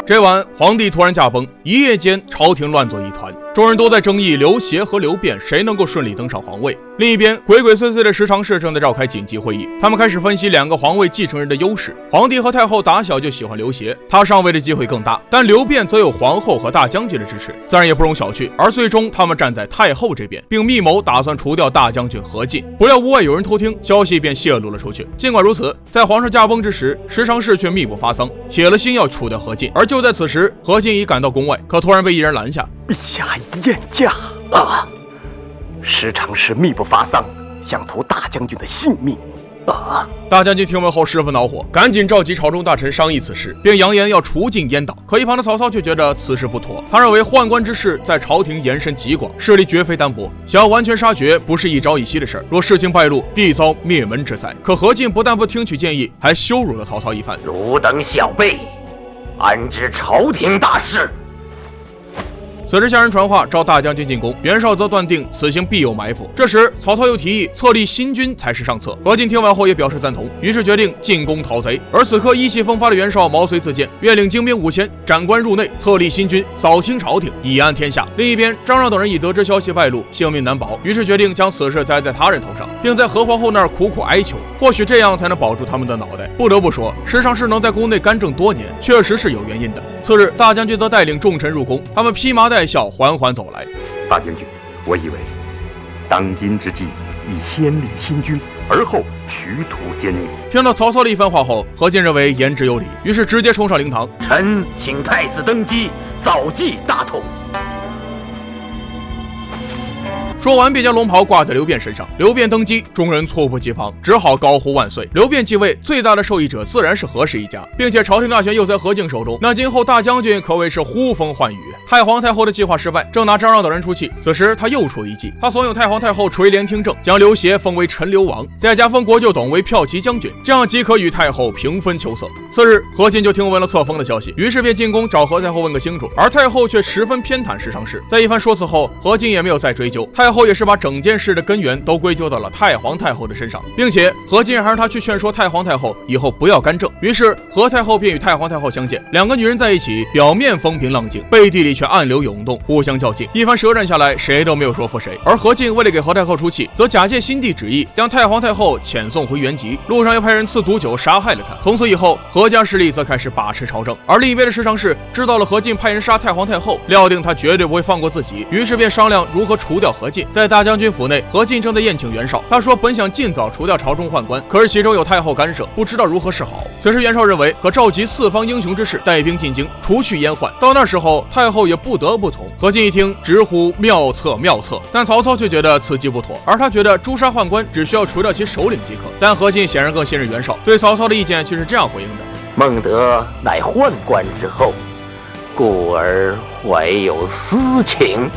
这晚，皇帝突然驾崩，一夜间朝廷乱作一团，众人都在争议刘协和刘辩谁能够顺利登上皇位。另一边，鬼鬼祟祟的十常侍正在召开紧急会议，他们开始分析两个皇位继承人的优势。皇帝和太后打小就喜欢刘协，他上位的机会更大，但刘辩则有皇后和大将军的支持，自然也不容小觑。而最终，他们站在太后这边，并密谋打算除掉大将军何进。不料屋外有人偷听，消息便泄露了出去。尽管如此，在皇上驾崩之时，十常侍却密不发丧，铁了心要除掉何进。而就在此时，何进已赶到宫外，可突然被一人拦下。陛下宴驾啊！十常侍密不发丧，想图大将军的性命啊！大将军听闻后十分恼火，赶紧召集朝中大臣商议此事，并扬言要除尽阉党。可一旁的曹操却觉得此事不妥，他认为宦官之事在朝廷延伸极广，势力绝非单薄，想要完全杀绝不是一朝一夕的事儿。若事情败露，必遭灭门之灾。可何进不但不听取建议，还羞辱了曹操一番。汝等小辈，安知朝廷大事？此时下人传话召大将军进宫，袁绍则断定此行必有埋伏。这时曹操又提议册立新君才是上策，何进听完后也表示赞同，于是决定进宫讨贼。而此刻意气风发的袁绍毛遂自荐，愿领精兵5000，斩官入内，册立新君，扫清朝廷，以安天下。另一边，张让等人已得知消息败露，性命难保，于是决定将此事栽在他人头上，并在何皇后那儿苦苦哀求，或许这样才能保住他们的脑袋。不得不说，十常侍能在宫内干政多年，确实是有原因的。次日，大将军则带领众臣入宫，他们披麻戴孝，缓缓走来。大将军，我以为当今之计，宜先立新君，而后徐图奸佞。听到曹操的一番话后，何进认为言之有理，于是直接冲上灵堂。臣请太子登基，早继大统。说完，便将龙袍挂在刘辩身上。刘辩登基，众人猝不及防，只好高呼万岁。刘辩继位，最大的受益者自然是何氏一家，并且朝廷大权又在何进手中，那今后大将军可谓是呼风唤雨。太皇太后的计划失败，正拿张让等人出气，此时他又出一计，他怂恿太皇太后垂帘听政，将刘协封为陈留王，再加封国舅董为骠骑将军，这样即可与太后平分秋色。次日，何进就听闻了册封的消息，于是便进宫找何太后问个清楚，而太后却十分偏袒十常侍。在一番说辞后，何进也没有再追究，太后也是把整件事的根源都归咎到了太皇太后的身上，并且何进还让他去劝说太皇太后以后不要干政。于是何太后便与太皇太后相见，两个女人在一起，表面风平浪静，背地里却暗流涌动，互相较劲。一番舌战下来，谁都没有说服谁。而何进为了给何太后出气，则假借新帝旨意，将太皇太后遣送回原籍，路上又派人赐毒酒杀害了她。从此以后，何家势力则开始把持朝政。而另一边的十常侍知道了何进派人杀太皇太后，料定他绝对不会放过自己，于是便商量如何除掉何进。在大将军府内，何进正在宴请袁绍，他说本想尽早除掉朝中宦官，可是其中有太后干涉，不知道如何是好。此时袁绍认为可召集四方英雄之士，带兵进京，除去阉宦。到那时候，太后也不得不从。何进一听，直呼妙策妙策。但曹操却觉得此计不妥，而他觉得诛杀宦官只需要除掉其首领即可。但何进显然更信任袁绍，对曹操的意见却是这样回应的：孟德乃宦官之后，故而怀有私情。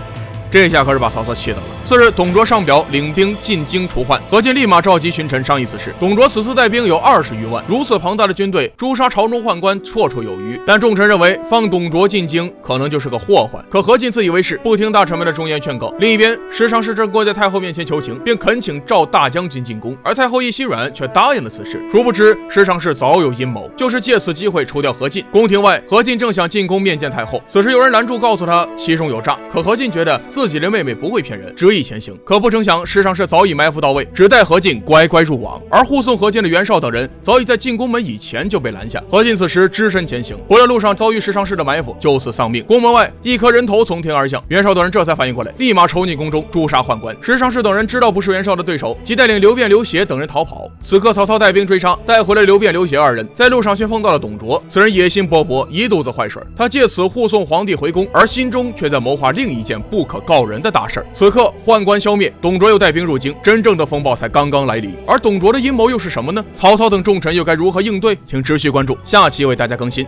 这下可是把曹操气到了。次日，董卓上表领兵进京除宦，何进立马召集群臣商议此事。董卓此次带兵有20余万，如此庞大的军队，诛杀朝中宦官绰绰有余。但众臣认为放董卓进京可能就是个祸患。可何进自以为是，不听大臣们的忠言劝告。另一边，十常侍正跪在太后面前求情，并恳请召大将军进宫，而太后一心软，却答应了此事。殊不知，十常侍早有阴谋，就是借此机会除掉何进。宫廷外，何进正想进宫面见太后，此时有人拦住，告诉他其中有诈。可何进觉得自己的妹妹不会骗人，执意前行。可不成想，十常侍早已埋伏到位，只待何进乖乖入网。而护送何进的袁绍等人早已在进宫门以前就被拦下。何进此时只身前行，不料路上遭遇十常侍的埋伏，就此丧命。宫门外，一颗人头从天而降，袁绍等人这才反应过来，立马冲进宫中诛杀宦官。十常侍等人知道不是袁绍的对手，即带领刘辩、刘协等人逃跑。此刻曹操带兵追杀，带回了刘辩、刘协二人。在路上却碰到了董卓，此人野心勃勃，一肚子坏水，他借此护送皇帝回宫，而心中却在谋划另一件不可告人的大事。此刻宦官消灭，董卓又带兵入京，真正的风暴才刚刚来临。而董卓的阴谋又是什么呢？曹操等众臣又该如何应对？请持续关注，下期为大家更新。